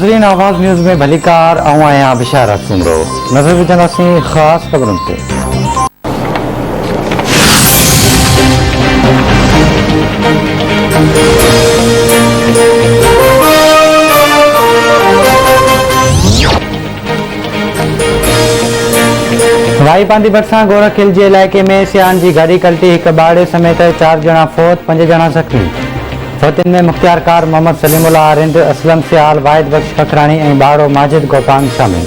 नाज़रीन आवाज़ न्यूज़ में भलीकार आया बिशारत सुमरो नज़र विझंदासीं ख़ासि ख़बरुनि ते। वाई पांदी भरिसां गोरखिल जे इलाइक़े में सियान जी गाड़ी कल्टी, हिक ॿार समेत 4 ॼणा फ़ौत, 5 ॼणा ज़ख़्मी। फ़ौतियुनि में मुख़्तियार कार मोहम्मद सलीमुल्लाह रिंद, असलम सियाल, वाहिद बख्श खखराणी ऐं ॿारो माजिद गोपान शामिल।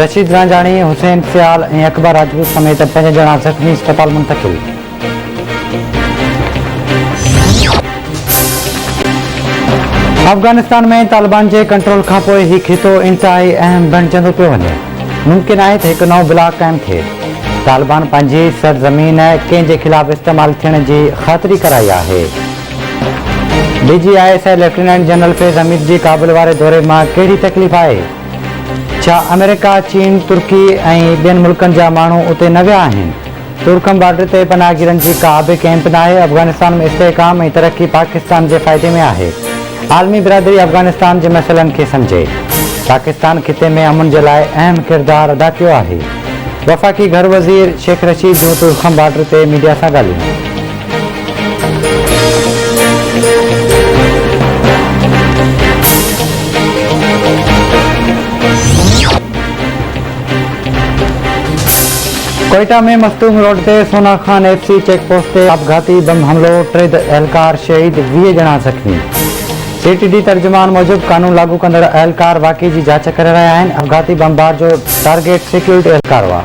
रशीद रांझाणी, हुसैन सियाल ऐं अकबर राजपूत समेत 5 ॼणा ज़ख़्मी, अस्पताल मुंतक़िल। अफ़गानिस्तान में तालिबान जे कंट्रोल खां पोइ ही ख़ितो इंतिहाई अहम बणिजंदो पियो वञे। मुमकिन आहे त हिकु नओं ब्लॉक क़ाइमु थिए। तालिबान पंहिंजी सरज़मीन कंहिं जे ख़िलाफ़ इस्तेमालु थियण जी ख़ातिरी कराई आहे। DGISI लेफ्टिनेंट जनरल फैज़ हमीद जी काबुल वारे दौरे मां कहिड़ी तकलीफ़ आहे? छा अमेरिका, चीन, तुर्की ऐं ॿियनि मुल्कनि जा माण्हू उते न विया आहिनि? तुर्कम बॉर्डर ते पनाहगीरनि जी का बि कैंप न आहे। अफ़गानिस्तान में इस्तेहकाम ऐं तरक़ी पाकिस्तान जे फ़ाइदे में आहे। आलमी बिरादरी अफ़गानिस्तान जे मसइलनि खे सम्झे। पाकिस्तान ख़िते में अमन जे लाइ अहम किरदारु अदा कयो आहे। वफ़ाक़ी घर वज़ीर शेख रशीद जूं तुर्कम बॉर्डर ते मीडिया सां ॻाल्हियूं। कोयटा में मस्तूम रोड ते सोना खान FC चेक पोस्ट ते आपघाती बम हमलो, 3 एहलकार शहीद, 20 ॼणा ज़ख़्मी। CTD तर्जुमान मूजिब कानून लागू कंदड़ एहलकार वाक़ई जी जांच करे रहिया आहिनि। आपघाती बमबार जो टारगेट सिक्योरिटी एहलकार हुआ।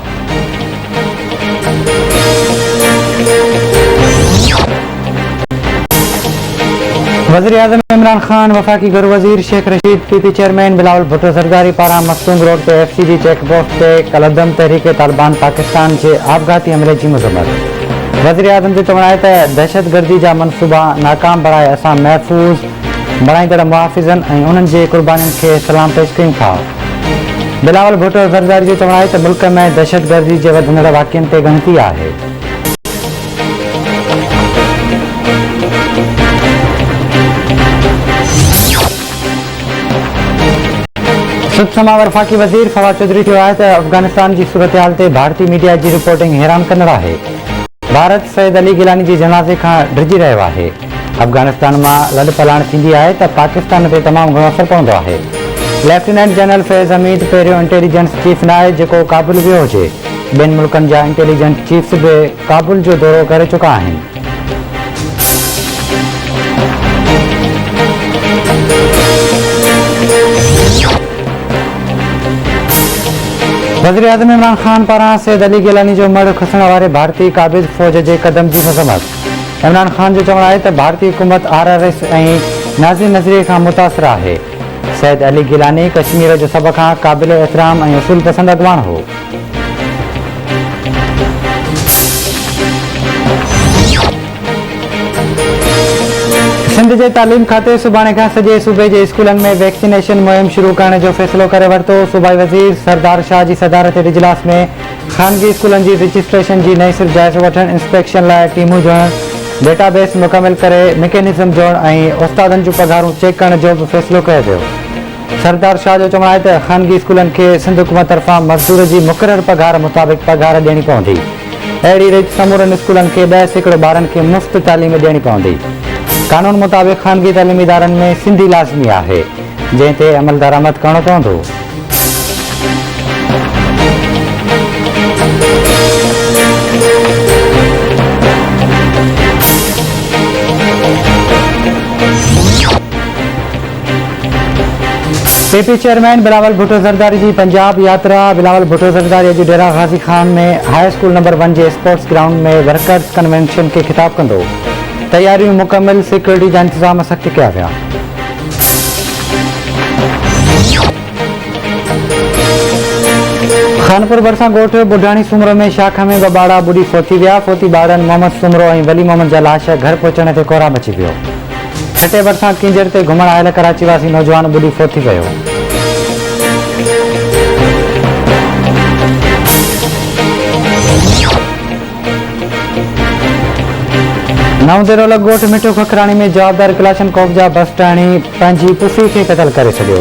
वज़ीर आज़म इमरान खान, वफ़ाक़ी घर वज़ीर शेख रशीद, PP चेयरमैन बिलावल भुट्टो ज़रदारी पारां मस्तूम रोड ते FCG चेक पोस्ट ते कलदम तहरीक तालिबान पाकिस्तान जे आपघाती हमले जी मज़म्मत। वज़ीर आज़म जो चवणु आहे त दहशतगर्दी जा मनसूबा नाकाम बणाए असां महफ़ूज़ बणाईंदड़ मुहाफ़िज़नि ऐं उन्हनि जे क़ुर्बानियुनि खे सलाम पेश कयूं था। बिलावल भुट्टो ज़रदारी जो चवणु आहे त मुल्क में दहशतगर्दी जे वधंदड़ वाक़िअनि ते ॻणती आहे। सुदसमा वफ़ाक़ी वज़ीर फवाद चौधरी चयो आहे त अफ़गानिस्तान जी सूरत हाल ते भारतीय मीडिया जी रिपोर्टिंग हैरान कंदड़ आहे। भारत सैयद अली गिलानी जी जनाज़े खां डिॼी रहियो आहे। अफ़गानिस्तान मां लॾ पलाण थींदी आहे त पाकिस्तान ते तमामु घणो असरु पवंदो आहे। लेफ्टिनेंट जनरल फैज़ हमीद पहिरियों इंटेलिजेंस चीफ न आहे जेको काबुल वियो हुजे। ॿियनि मुल्कनि जा इंटेलिजेंस चीफ्स बि काबुल जो दौरो करे चुका आहिनि। वज़ीर आज़म इमरान खान पारां सैयद अली गिलानी जो मड़ खसण वारे भारतीय क़ाबिज़ फ़ौज जे क़दम जी मज़म्मत। इमरान खान जो चवणु आहे त भारतीय हुकूमत RRS ऐं नाज़ी नज़रिए खां मुतासिर आहे। सैयद अली गिलानी कश्मीर जो सभ खां क़ाबिल एतिराम ऐं उसूल पसंद अॻवान हो। सिंध जे तालीम खाते सुभाणे खां सॼे सूबे जे स्कूलनि में वैक्सीनेशन मुहिम शुरू करण जो फ़ैसिलो करे वरितो। सूबाई वज़ीर सरदार शाह जी सदारत इजलास में ख़ानगी स्कूलनि जी रजिस्ट्रेशन जी नई सिर जाइज़ो वठणु, इंस्पेक्शन लाइ टीमूं जोड़णु, डेटाबेस मुकमिल करे मैकेनिज़म जोड़णु ऐं उस्तादनि जूं पघारूं चेक करण जो बि फ़ैसिलो कयो वियो। सरदार शाह जो चवणु आहे त ख़ानगी स्कूलनि खे सिंध हुकूमत तरफ़ां मज़दूर जी मुक़ररु पघार मुताबिक़ पघार ॾियणी पवंदी। अहिड़ी रीति समूरनि स्कूलनि खे 10% ॿारनि खे मुफ़्त तालीम ॾियणी पवंदी। कानून मुताबिक़ ख़ानगी तालीमी इदारनि में सिंधी लाज़मी आहे, जंहिं ते अमल दरामद करणो पवंदो। PP चेयरमैन बिलावल भुट्टो ज़रदारी जी पंजाब यात्रा। बिलावल भुट्टो ज़रदारी अॼु डेरा गाज़ी खान में हाई स्कूल नंबर 1 जे स्पोर्ट्स ग्राउंड में वर्कर्स कन्वेंशन खे ख़िताब कंदो। तैयारियूं मुकमिल, सिक्योरिटी जा इंतज़ाम सख़्त कया विया। खानपुर भरिसां ॻोठ बुढाणी सूमरो में शाखा में ॿ ॿार ॿुॾी फ़ौती विया। फ़ौती ॿारनि मोहम्मद सूमरो ऐं वली मोहम्मद जा लाश घर पहुचण ते कोहराम अची वियो। छठे भरिसां किंजर ते घुमण आयल कराची वासी नौजवान ॿुॾी फ़ौती वियो। नवदेरोल ॻोठ मिठो खखराणी में जवाबदार कलाशन कोप जा बस टाणी पंहिंजी पुफी खे क़तल करे छॾियो।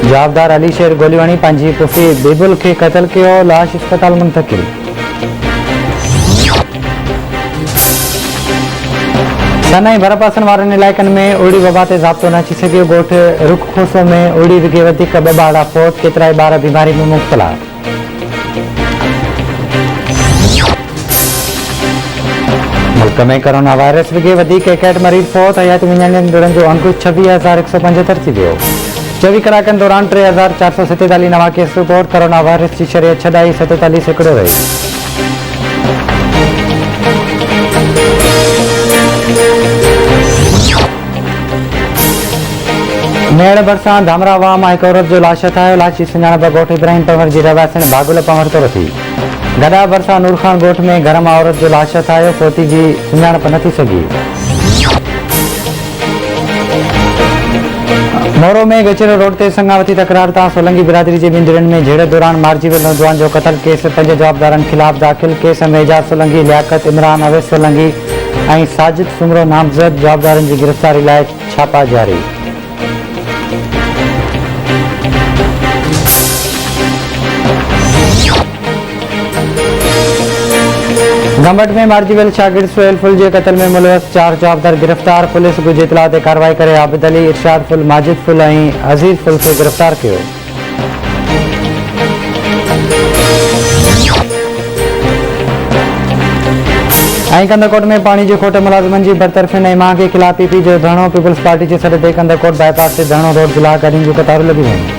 जवाबदार अली शेर गोली हणी पंहिंजी पुफी बीबुल खे क़त्ल कयो, लाश अस्पताल मुंतकिल। सनाई भरपासन वारनि इलाइक़नि में उड़ी वबा ते ज़ाब्तो न अची सघियो। ॻोठ रुखखोसो में उड़ी विघे वधीक 2 ॿार फोत, केतिराई ॿार बीमारी में मुब्तला। मुल्क में कोरोना वायरस विघे वधीक 61 मरीज़ फोत, हयाती विञाईंदड़नि जो अंक 26,175 थी वियो। 24 कलाकनि दौरान 3,447 नवां केस रिपोर्ट। कोरोना वायरस जी शरीय छॾाई 47 सैकड़ो रही। मेड़ भरिसां धामरावा मां हिकु औरत जो लाश ठाहियो। लाश जी सुञाणप ॻोठ इब्राहिम पंवर जी रहवासियुनि बागुल पंवर तौर थी। गॾा भरिसां नूरखान ॻोठ में घर मां औरत जो लाश ठाहियो। फोती जी सुञाणप न थी सघी। मोरो में गचेरो रोड ते संगावती तकरार तां सोलंगी बिरादरी जे ॿिनि धिरनि में झेड़ दौरान मारिजी वियल नौजवान जो क़त्ल केस 5 जवाबदारनि ख़िलाफ़ दाख़िल। केस में एजाज सोलंगी, लियाकत इमरान, अवैस सोलंगी ऐं साजिद सुमरो नामज़द। जवाबदारनि जी गिरफ़्तारी लाइ छापा जारी। गंबट में मारिजी वियल शागिर्द सुहेल फुल जे क़त्ल में मुलविस 4 जवाबदार गिरफ़्तार। पुलिस ॻुझ इतला ते कार्रवाई करे आबिद अली, इरशाद फुल, माजिद फुल ऐं अज़ीज़ फुल खे गिरफ़्तार कयो। ऐं कंदरकोट में पाणी जे खोट मुलाज़िमनि जी बरतरफ़ियुनि ऐं मांग के ख़िलाफ़ पीपी जो धरणो। पीपल्स पार्टी जे सॾ ते कंदरकोट बाईपास ते धरणो रोड जुला गाॾियुनि जूं कतारूं लॻी वयूं।